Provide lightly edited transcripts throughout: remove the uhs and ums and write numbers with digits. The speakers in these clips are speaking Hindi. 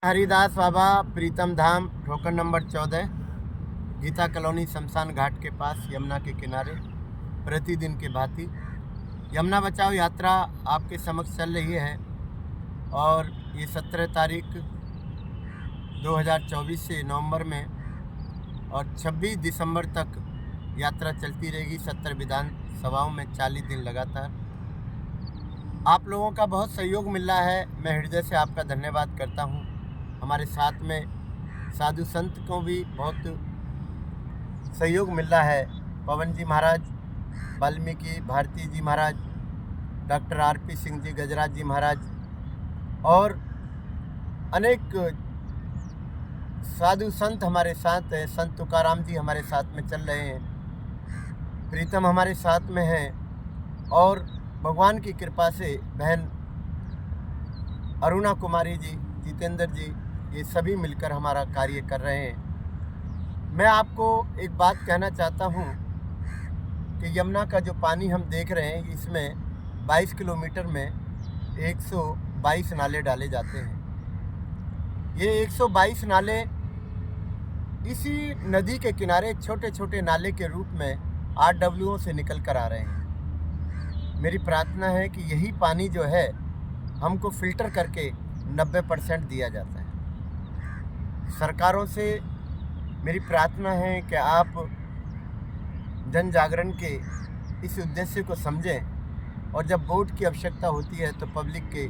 हरिदास बाबा प्रीतम धाम ठोकर नंबर 14 गीता कॉलोनी शमशान घाट के पास यमुना के किनारे प्रतिदिन के भांति यमुना बचाओ यात्रा आपके समक्ष चल रही है। और ये 17 तारीख 2024 से नवंबर में और 26 दिसंबर तक यात्रा चलती रहेगी। 70 विधानसभाओं में 40 दिन लगातार। आप लोगों का बहुत सहयोग मिल रहा है, मैं हृदय से आपका धन्यवाद करता हूँ। हमारे साथ में साधु संत को भी बहुत सहयोग मिल रहा है। पवन जी महाराज, वाल्मीकि भारती जी महाराज, डॉक्टर आरपी सिंह जी, गजराज जी महाराज और अनेक साधु संत हमारे साथ हैं। संत तुकाराम जी हमारे साथ में चल रहे हैं, प्रीतम हमारे साथ में हैं और भगवान की कृपा से बहन अरुणा कुमारी जी, जितेंद्र जी, ये सभी मिलकर हमारा कार्य कर रहे हैं। मैं आपको एक बात कहना चाहता हूँ कि यमुना का जो पानी हम देख रहे हैं, इसमें 22 किलोमीटर में 122 नाले डाले जाते हैं। ये 122 नाले इसी नदी के किनारे छोटे छोटे नाले के रूप में RWO से निकल कर आ रहे हैं। मेरी प्रार्थना है कि यही पानी जो है हमको फिल्टर करके 90% दिया जाता है। सरकारों से मेरी प्रार्थना है कि आप जन जागरण के इस उद्देश्य को समझें और जब वोट की आवश्यकता होती है तो पब्लिक के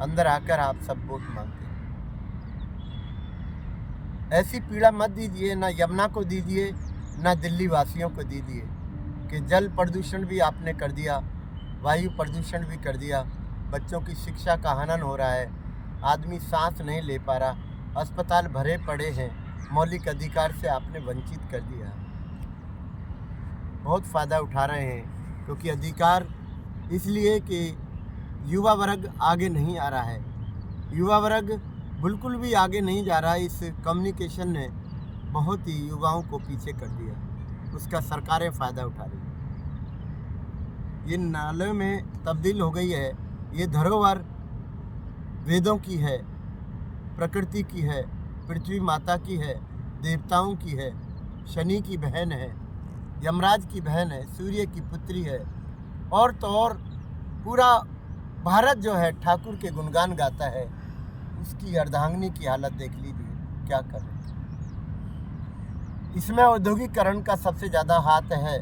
अंदर आकर आप सब वोट मांगते हैं। ऐसी पीड़ा मत दीजिए, ना यमुना को दीजिए, ना दिल्ली वासियों को दीजिए कि जल प्रदूषण भी आपने कर दिया, वायु प्रदूषण भी कर दिया, बच्चों की शिक्षा का हनन हो रहा है, आदमी सांस नहीं ले पा रहा, अस्पताल भरे पड़े हैं, मौलिक अधिकार से आपने वंचित कर दिया। बहुत फ़ायदा उठा रहे हैं क्योंकि अधिकार इसलिए कि युवा वर्ग आगे नहीं आ रहा है। युवा वर्ग बिल्कुल भी आगे नहीं जा रहा है। इस कम्युनिकेशन ने बहुत ही युवाओं को पीछे कर दिया, उसका सरकारें फ़ायदा उठा रही हैं। ये नाले में तब्दील हो गई है। ये धरोहर वेदों की है, प्रकृति की है, पृथ्वी माता की है, देवताओं की है, शनि की बहन है, यमराज की बहन है, सूर्य की पुत्री है। और तो और पूरा भारत जो है ठाकुर के गुणगान गाता है। उसकी अर्धांगिनी की हालत देख लीजिए, क्या कर रहे हैं। इसमें औद्योगिकरण का सबसे ज़्यादा हाथ है।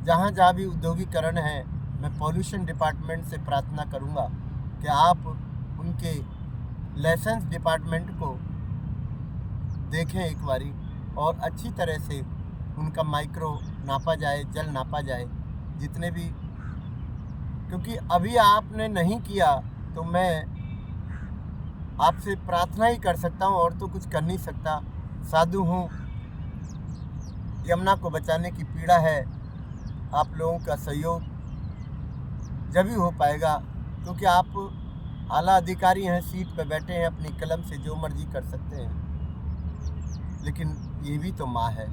जहाँ जहाँ भी औद्योगिकरण है, मैं पॉल्यूशन डिपार्टमेंट से प्रार्थना करूँगा कि आप उनके लाइसेंस डिपार्टमेंट को देखें एक बारी और अच्छी तरह से उनका माइक्रो नापा जाए, जल नापा जाए, जितने भी, क्योंकि अभी आपने नहीं किया तो मैं आपसे प्रार्थना ही कर सकता हूँ और तो कुछ कर नहीं सकता। साधु हूँ, यमुना को बचाने की पीड़ा है। आप लोगों का सहयोग जब ही हो पाएगा, क्योंकि आप आला अधिकारी हैं, सीट पर बैठे हैं, अपनी कलम से जो मर्जी कर सकते हैं, लेकिन ये भी तो माँ है,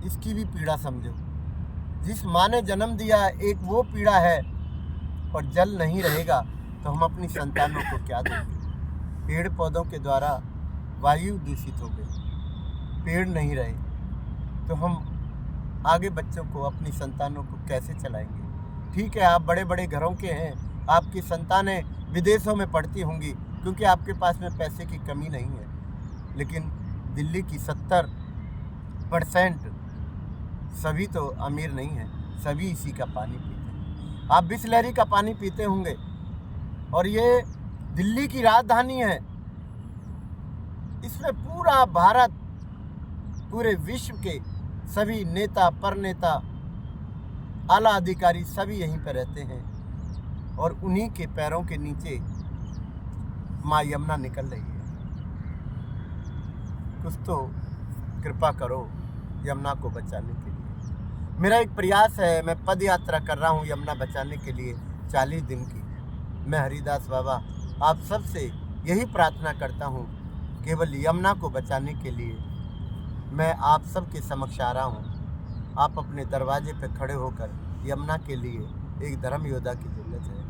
इसकी भी पीड़ा समझो। जिस माँ ने जन्म दिया, एक वो पीड़ा है। और जल नहीं रहेगा तो हम अपनी संतानों को क्या देंगे। पेड़ पौधों के द्वारा वायु दूषित हो गई, पेड़ नहीं रहे तो हम आगे बच्चों को, अपनी संतानों को कैसे चलाएंगे। ठीक है, आप बड़े बड़े घरों के हैं, आपकी संतानें विदेशों में पढ़ती होंगी क्योंकि आपके पास में पैसे की कमी नहीं है, लेकिन दिल्ली की 70% सभी तो अमीर नहीं हैं, सभी इसी का पानी पीते हैं। आप बिसलेरी का पानी पीते होंगे और ये दिल्ली की राजधानी है। इसमें पूरा भारत, पूरे विश्व के सभी नेता, परनेता, आला अधिकारी सभी यहीं पर रहते हैं और उन्हीं के पैरों के नीचे माँ यमुना निकल रही है। कुछ तो कृपा करो यमुना को बचाने के लिए। मेरा एक प्रयास है, मैं पद यात्रा कर रहा हूँ यमुना बचाने के लिए 40 दिन की। मैं हरिदास बाबा आप सबसे यही प्रार्थना करता हूँ, केवल यमुना को बचाने के लिए मैं आप सबके समक्ष आ रहा हूँ। आप अपने दरवाजे पर खड़े होकर यमुना के लिए एक धर्म योद्धा की ज़रूरत है,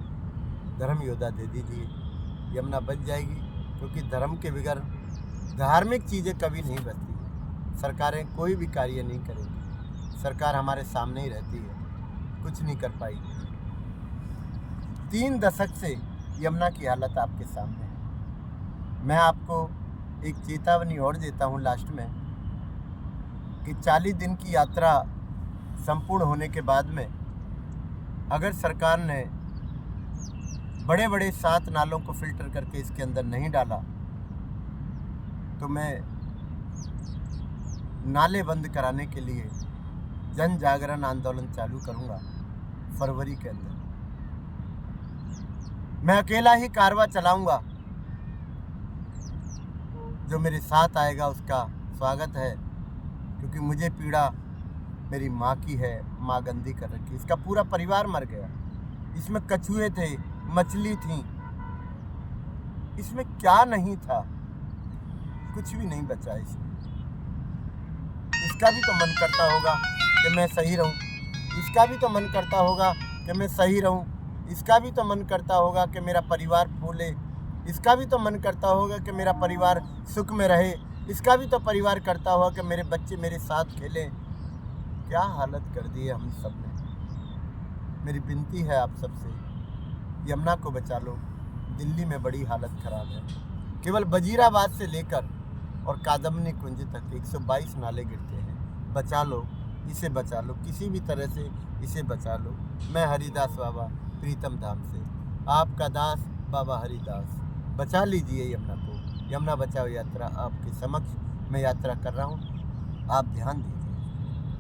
धर्म योद्धा दे दीजिए। यमुना बच जाएगी, क्योंकि धर्म के बगैर धार्मिक चीज़ें कभी नहीं बचती। सरकारें कोई भी कार्य नहीं करेंगी, सरकार हमारे सामने ही रहती है, कुछ नहीं कर पाई। 3 दशक से यमुना की हालत आपके सामने है। मैं आपको एक चेतावनी और देता हूँ लास्ट में कि 40 दिन की यात्रा संपूर्ण होने के बाद में अगर सरकार ने बड़े बड़े 7 नालों को फिल्टर करके इसके अंदर नहीं डाला तो मैं नाले बंद कराने के लिए जन जागरण आंदोलन चालू करूंगा फरवरी के अंदर। मैं अकेला ही कारवां चलाऊंगा, जो मेरे साथ आएगा उसका स्वागत है, क्योंकि मुझे पीड़ा मेरी माँ की है। माँ गंदी कर रखी, इसका पूरा परिवार मर गया। इसमें कछुए थे, मछली थी, इसमें क्या नहीं था, कुछ भी नहीं बचा इसमें। इसका भी तो मन करता होगा कि मैं सही रहूं, इसका भी तो मन करता होगा कि मैं सही रहूं, इसका भी तो मन करता होगा कि मेरा परिवार फूले, इसका भी तो मन करता होगा कि मेरा परिवार सुख में रहे, इसका भी तो परिवार करता होगा कि मेरे बच्चे मेरे साथ खेलें। क्या हालत कर दी है हम सब ने। मेरी विनती है आप सबसे, यमुना को बचा लो। दिल्ली में बड़ी हालत ख़राब है। केवल वजीराबाद से लेकर और कादम्बनी कुंज तक 122 नाले गिरते हैं। बचा लो, इसे बचा लो, किसी भी तरह से इसे बचा लो। मैं हरिदास बाबा प्रीतम धाम से, आपका दास बाबा हरिदास। बचा लीजिए यमुना को। यमुना बचाओ यात्रा आपके समक्ष मैं यात्रा कर रहा हूँ, आप ध्यान दीजिए।